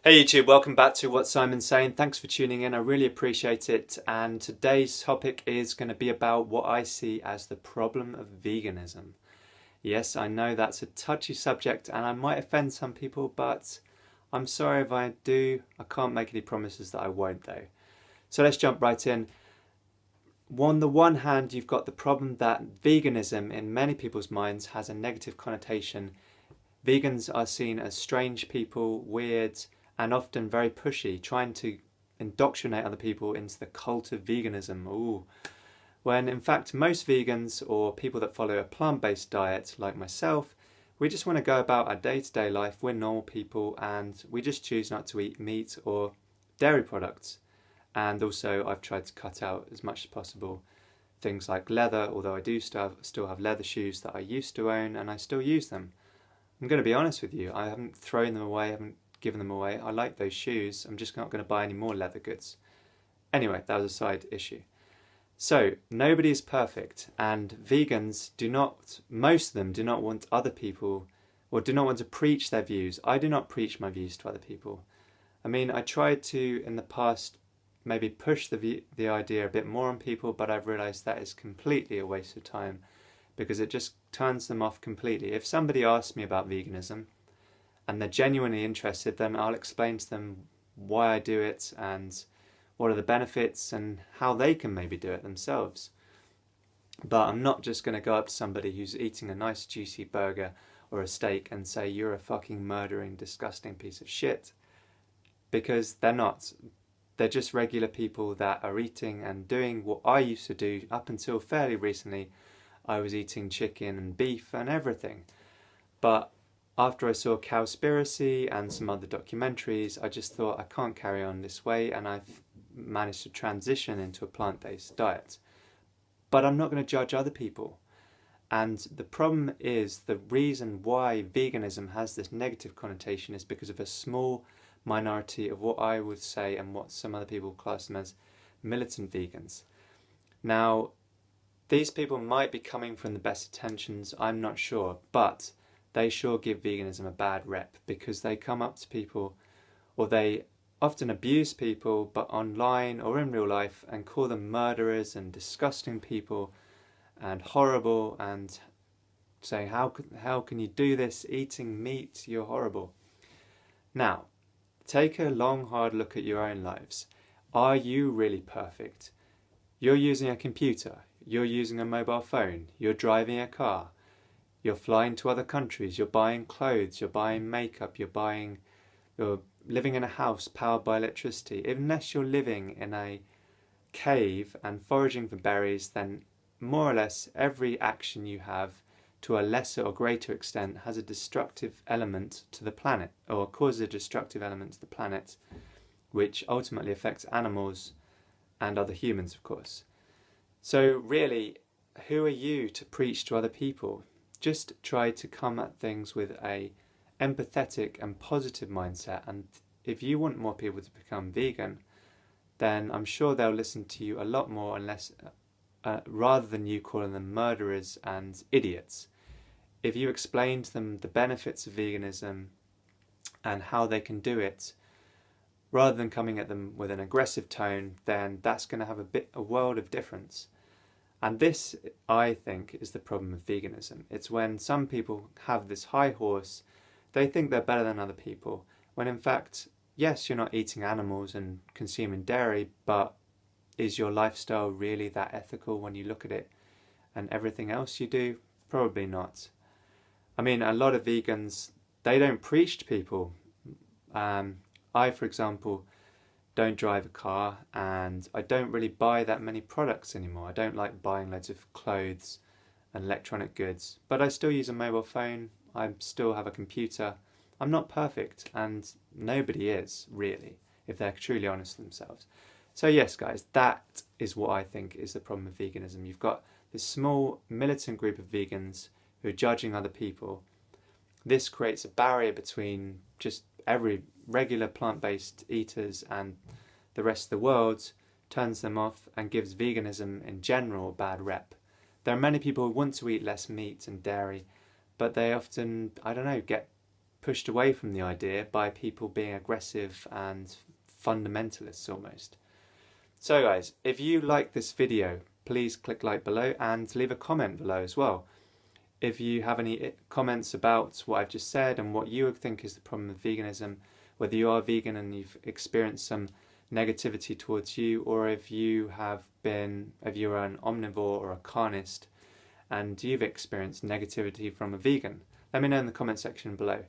Hey YouTube, welcome back to What Simon's Saying. Thanks for tuning in, I really appreciate it. And today's topic is going to be about what I see as the problem of veganism. Yes, I know that's a touchy subject and I might offend some people, but I'm sorry if I do. I can't make any promises that I won't though. So let's jump right in. On the one hand, you've got the problem that veganism in many people's minds has a negative connotation. Vegans are seen as strange people, weird, and often very pushy, trying to indoctrinate other people into the cult of veganism. Ooh. When in fact most vegans or people that follow a plant-based diet like myself, we just want to go about our day-to-day life. We're normal people and we just choose not to eat meat or dairy products. And also I've tried to cut out as much as possible things like leather, although I do still have leather shoes that I used to own and I still use them. I'm going to be honest with you, I haven't thrown them away, I haven't given them away. I like those shoes, I'm just not going to buy any more leather goods. Anyway, that was a side issue. So, nobody is perfect, and vegans do not, most of them do not want other people, or do not want to preach their views. I do not preach my views to other people. I mean, I tried to, in the past, maybe push the idea a bit more on people, but I've realised that is completely a waste of time, because it just turns them off completely. If somebody asks me about veganism, and they're genuinely interested, then I'll explain to them why I do it and what are the benefits and how they can maybe do it themselves. But I'm not just going to go up to somebody who's eating a nice juicy burger or a steak and say you're a fucking murdering, disgusting piece of shit, because they're not. They're just regular people that are eating and doing what I used to do up until fairly recently. I was eating chicken and beef and everything. But after I saw Cowspiracy and some other documentaries, I just thought I can't carry on this way, and I've managed to transition into a plant-based diet. But I'm not going to judge other people. And the problem is, the reason why veganism has this negative connotation is because of a small minority of what I would say and what some other people class them as militant vegans. Now, these people might be coming from the best intentions, I'm not sure, but they sure give veganism a bad rep because they come up to people, or they often abuse people, but online or in real life, and call them murderers and disgusting people and horrible, and say, how can you do this eating meat, you're horrible. Now, take a long hard look at your own lives. Are you really perfect? You're using a computer, you're using a mobile phone, you're driving a car, you're flying to other countries, you're buying clothes, you're buying makeup, you're living in a house powered by electricity. Unless you're living in a cave and foraging for berries, then more or less every action you have, to a lesser or greater extent, has a destructive element to the planet, or causes a destructive element to the planet, which ultimately affects animals and other humans, of course. So really, who are you to preach to other people? Just try to come at things with a empathetic and positive mindset, and if you want more people to become vegan, then I'm sure they'll listen to you a lot more, unless rather than you calling them murderers and idiots. If you explain to them the benefits of veganism and how they can do it, rather than coming at them with an aggressive tone, then that's going to have a world of difference. And this, I think, is the problem with veganism. It's when some people have this high horse, they think they're better than other people, when in fact, yes, you're not eating animals and consuming dairy, but is your lifestyle really that ethical when you look at it? And everything else you do? Probably not. I mean, a lot of vegans, they don't preach to people. I, for example, don't drive a car, and I don't really buy that many products anymore. I don't like buying loads of clothes and electronic goods, but I still use a mobile phone, I still have a computer. I'm not perfect, and nobody is, really, if they're truly honest with themselves. So yes, guys, that is what I think is the problem with veganism. You've got this small militant group of vegans who are judging other people. This creates a barrier between just every regular plant-based eaters and the rest of the world, turns them off and gives veganism in general a bad rep. There are many people who want to eat less meat and dairy, but they often, I don't know, get pushed away from the idea by people being aggressive and fundamentalists almost. So guys, if you like this video, please click like below and leave a comment below as well. If you have any comments about what I've just said and what you think is the problem with veganism, whether you are vegan and you've experienced some negativity towards you, or if you're an omnivore or a carnist and you've experienced negativity from a vegan, let me know in the comment section below.